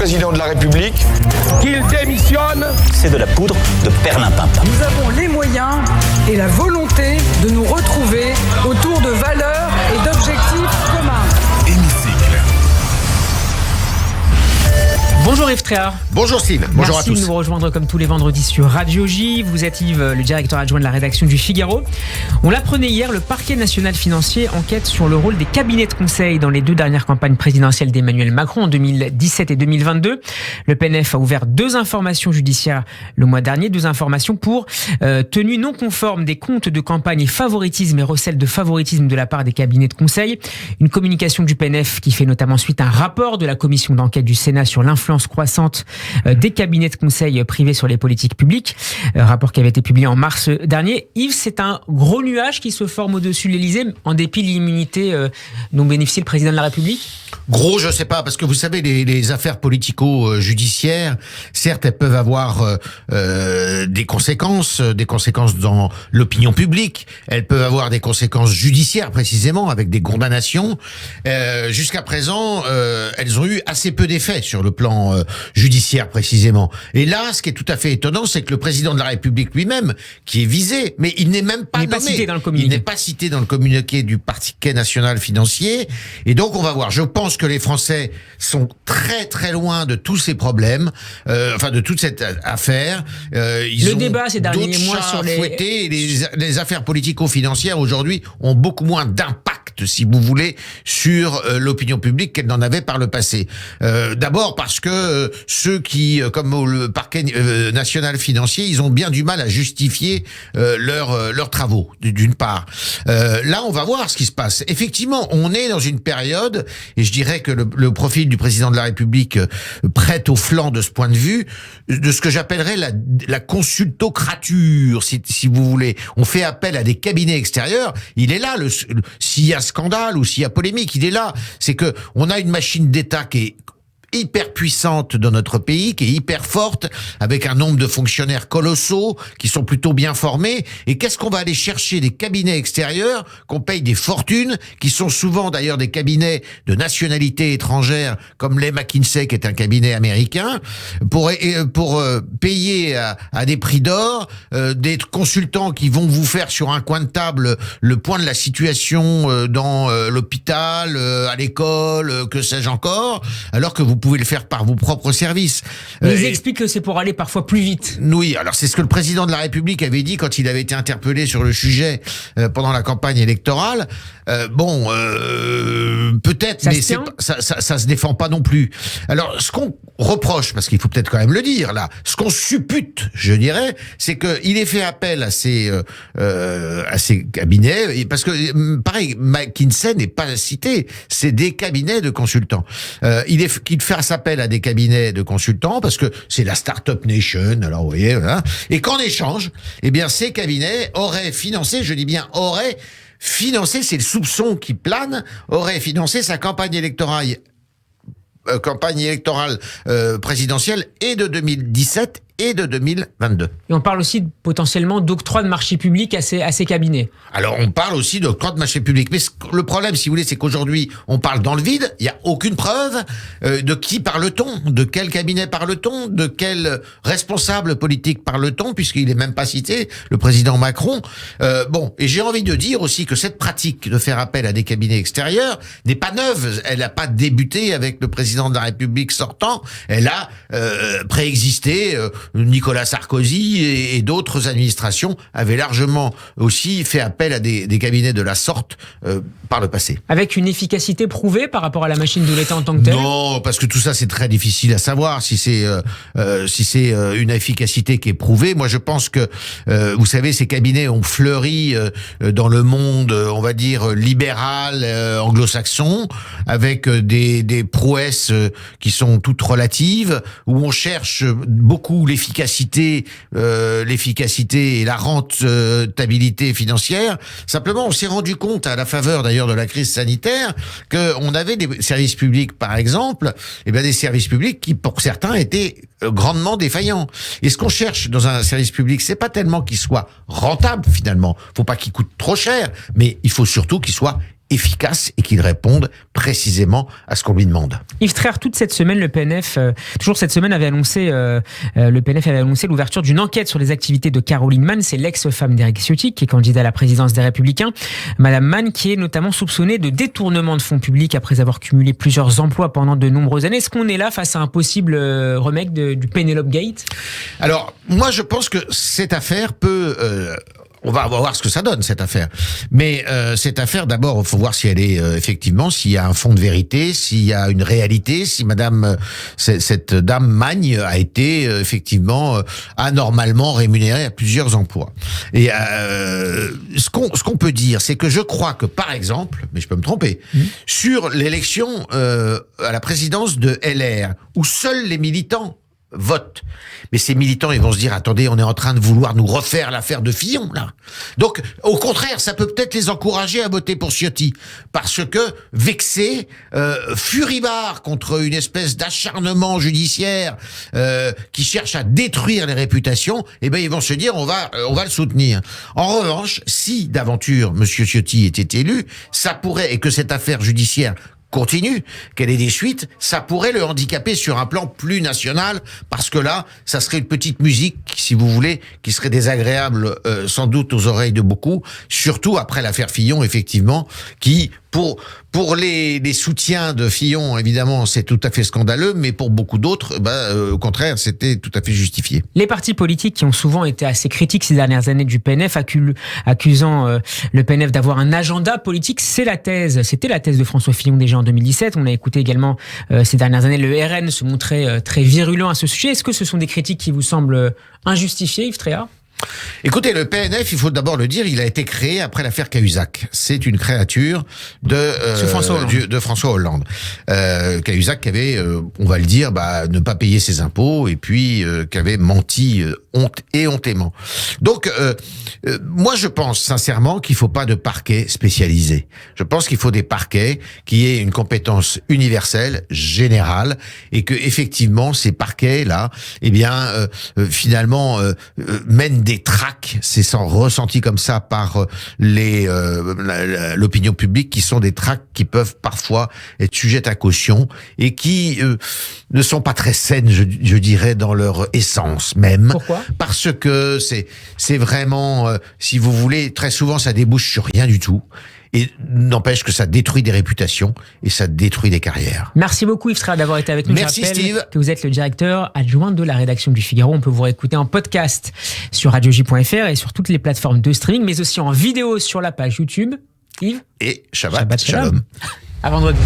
président de la République qu'il démissionne. C'est de la poudre de perlimpinpin. Nous avons les moyens et la volonté de nous retrouver autour de valeurs et d'objectifs communs. Bonjour Yves Tréhard. Bonjour Steve, bonjour à tous. Merci de nous rejoindre comme tous les vendredis sur Radio J. Vous êtes Yves, le directeur adjoint de la rédaction du Figaro. On l'apprenait hier, le parquet national financier enquête sur le rôle des cabinets de conseil dans les deux dernières campagnes présidentielles d'Emmanuel Macron en 2017 et 2022. Le PNF a ouvert 2 informations judiciaires le mois dernier, 2 informations pour tenue non conforme des comptes de campagne et favoritisme et recel de favoritisme de la part des cabinets de conseil. Une communication du PNF qui fait notamment suite à un rapport de la commission d'enquête du Sénat sur l'influence croissante des cabinets de conseil privés sur les politiques publiques, rapport qui avait été publié en mars dernier. Yves, c'est un gros nuage qui se forme au-dessus de l'Élysée en dépit de l'immunité dont bénéficie le président de la République. Gros, je sais pas, parce que vous savez, les affaires politico-judiciaires, certes, elles peuvent avoir des conséquences dans l'opinion publique, elles peuvent avoir des conséquences judiciaires précisément, avec des condamnations. Jusqu'à présent, elles ont eu assez peu d'effets sur le plan judiciaire précisément. Et là, ce qui est tout à fait étonnant, c'est que le président de la République lui-même, qui est visé, mais il n'est même pas nommé. Cité dans le communiqué. Il n'est pas cité dans le communiqué du parquet national financier. Et donc, on va voir. Je pense que les Français sont très très loin de tous ces problèmes, de toute cette affaire. Le débat ces derniers mois sur les affaires politico-financières aujourd'hui ont beaucoup moins d'impact, si vous voulez, sur l'opinion publique qu'elles n'en avaient par le passé. D'abord parce que ceux qui, comme le parquet national financier, ils ont bien du mal à justifier leurs travaux, d'une part. Là, on va voir ce qui se passe. Effectivement, on est dans une période, et je dirais que le profil du président de la République prête au flanc de ce point de vue, de ce que j'appellerais la consultocrature, si vous voulez. On fait appel à des cabinets extérieurs. Il est là, s'il y a scandale ou s'il y a polémique, il est là. C'est que on a une machine d'État qui est hyper puissante dans notre pays, qui est hyper forte, avec un nombre de fonctionnaires colossaux, qui sont plutôt bien formés. Et qu'est-ce qu'on va aller chercher? Des cabinets extérieurs, qu'on paye des fortunes, qui sont souvent d'ailleurs des cabinets de nationalité étrangère, comme les McKinsey, qui est un cabinet américain, pour payer à des prix d'or, des consultants qui vont vous faire sur un coin de table le point de la situation dans l'hôpital, à l'école, que sais-je encore, alors que vous pouvez le faire par vos propres services. Mais ils expliquent que c'est pour aller parfois plus vite. Oui, alors c'est ce que le président de la République avait dit quand il avait été interpellé sur le sujet pendant la campagne électorale. Peut-être, mais ça se défend pas non plus. Alors, ce qu'on reproche, parce qu'il faut peut-être quand même le dire là, ce qu'on suppute, je dirais, c'est qu'il ait fait appel à ces cabinets, parce que pareil, McKinsey n'est pas cité, c'est des cabinets de consultants. Qu'il fasse appel à des cabinets de consultants, parce que c'est la Startup Nation, alors vous voyez, voilà. Et qu'en échange, eh bien, ces cabinets auraient financé, je dis bien auraient financé, c'est le soupçon qui plane, auraient financé sa campagne électorale présidentielle et de 2017 et de 2022. Et on parle aussi potentiellement d'octroi de marché public à ces cabinets. Alors on parle aussi d'octroi de marché public. Mais le problème, si vous voulez, c'est qu'aujourd'hui, on parle dans le vide, il n'y a aucune preuve de qui parle-t-on, de quel cabinet parle-t-on, de quel responsable politique parle-t-on, puisqu'il n'est même pas cité, le président Macron. Et j'ai envie de dire aussi que cette pratique de faire appel à des cabinets extérieurs n'est pas neuve. Elle n'a pas débuté avec le président de la République sortant. Elle a préexisté. Nicolas Sarkozy et d'autres administrations avaient largement aussi fait appel à des cabinets de la sorte par le passé. Avec une efficacité prouvée par rapport à la machine de l'État en tant que telle? Non, parce que tout ça c'est très difficile à savoir si c'est une efficacité qui est prouvée. Moi je pense que vous savez, ces cabinets ont fleuri dans le monde, on va dire libéral, anglo-saxon, avec des prouesses qui sont toutes relatives, où on cherche beaucoup l'efficacité et la rentabilité financière. Simplement, on s'est rendu compte, à la faveur d'ailleurs de la crise sanitaire, qu'on avait des services publics, par exemple, des services publics qui, pour certains, étaient grandement défaillants. Et ce qu'on cherche dans un service public, c'est pas tellement qu'il soit rentable, finalement. Faut pas qu'il coûte trop cher, mais il faut surtout qu'il soit efficace et qu'il réponde précisément à ce qu'on lui demande. Yves Tréhard, toute cette semaine, le PNF, toujours cette semaine, avait annoncé l'ouverture d'une enquête sur les activités de Caroline Mann, c'est l'ex-femme d'Éric Ciotti, qui est candidat à la présidence des Républicains. Madame Mann, qui est notamment soupçonnée de détournement de fonds publics après avoir cumulé plusieurs emplois pendant de nombreuses années. Est-ce qu'on est là face à un possible remake du Penelope Gate ? Alors, moi, je pense que cette affaire peut... on va voir ce que ça donne, cette affaire. Mais cette affaire, d'abord, il faut voir si elle est effectivement, s'il y a un fond de vérité, s'il y a une réalité, si cette dame Magne a été effectivement anormalement rémunérée à plusieurs emplois. Et ce qu'on peut dire, c'est que je crois que, par exemple, mais je peux me tromper, sur l'élection à la présidence de LR, où seuls les militants vote. Mais ces militants, ils vont se dire, attendez, on est en train de vouloir nous refaire l'affaire de Fillon, là. Donc, au contraire, ça peut peut-être les encourager à voter pour Ciotti. Parce que, vexés, furibards contre une espèce d'acharnement judiciaire, qui cherche à détruire les réputations, eh ben, ils vont se dire, on va le soutenir. En revanche, si d'aventure, monsieur Ciotti était élu, ça pourrait, et que cette affaire judiciaire continue, qu'elle ait des suites, ça pourrait le handicaper sur un plan plus national, parce que là, ça serait une petite musique, si vous voulez, qui serait désagréable sans doute aux oreilles de beaucoup, surtout après l'affaire Fillon, effectivement, qui, pour les soutiens de Fillon, évidemment, c'est tout à fait scandaleux, mais pour beaucoup d'autres, au contraire, c'était tout à fait justifié. Les partis politiques qui ont souvent été assez critiques ces dernières années du PNF, accusant le PNF d'avoir un agenda politique, c'était la thèse de François Fillon déjà en 2017. On a écouté également ces dernières années le RN se montrer très virulent à ce sujet. Est-ce que ce sont des critiques qui vous semblent injustifiées, Yves Tréhard ? Écoutez, le PNF, il faut d'abord le dire, il a été créé après l'affaire Cahuzac. C'est une créature de François Hollande. Cahuzac qui avait, on va le dire, ne pas payer ses impôts et puis qui avait menti hontément. Donc, moi, je pense sincèrement qu'il faut pas de parquet spécialisé. Je pense qu'il faut des parquets qui aient une compétence universelle, générale, et que effectivement ces parquets-là, finalement, mènent des traques, c'est ressenti comme ça par l'opinion publique, qui sont des traques qui peuvent parfois être sujettes à caution et qui ne sont pas très saines, je dirais, dans leur essence même. Pourquoi ? Parce que c'est vraiment, si vous voulez, très souvent ça débouche sur rien du tout. Et n'empêche que ça détruit des réputations et ça détruit des carrières. Merci beaucoup Yves Tréhard d'avoir été avec nous. Merci Steve. Que vous êtes le directeur adjoint de la rédaction du Figaro. On peut vous réécouter en podcast sur radioj.fr et sur toutes les plateformes de streaming, mais aussi en vidéo sur la page YouTube. Yves ? Et Shabbat Shalom. À vendredi.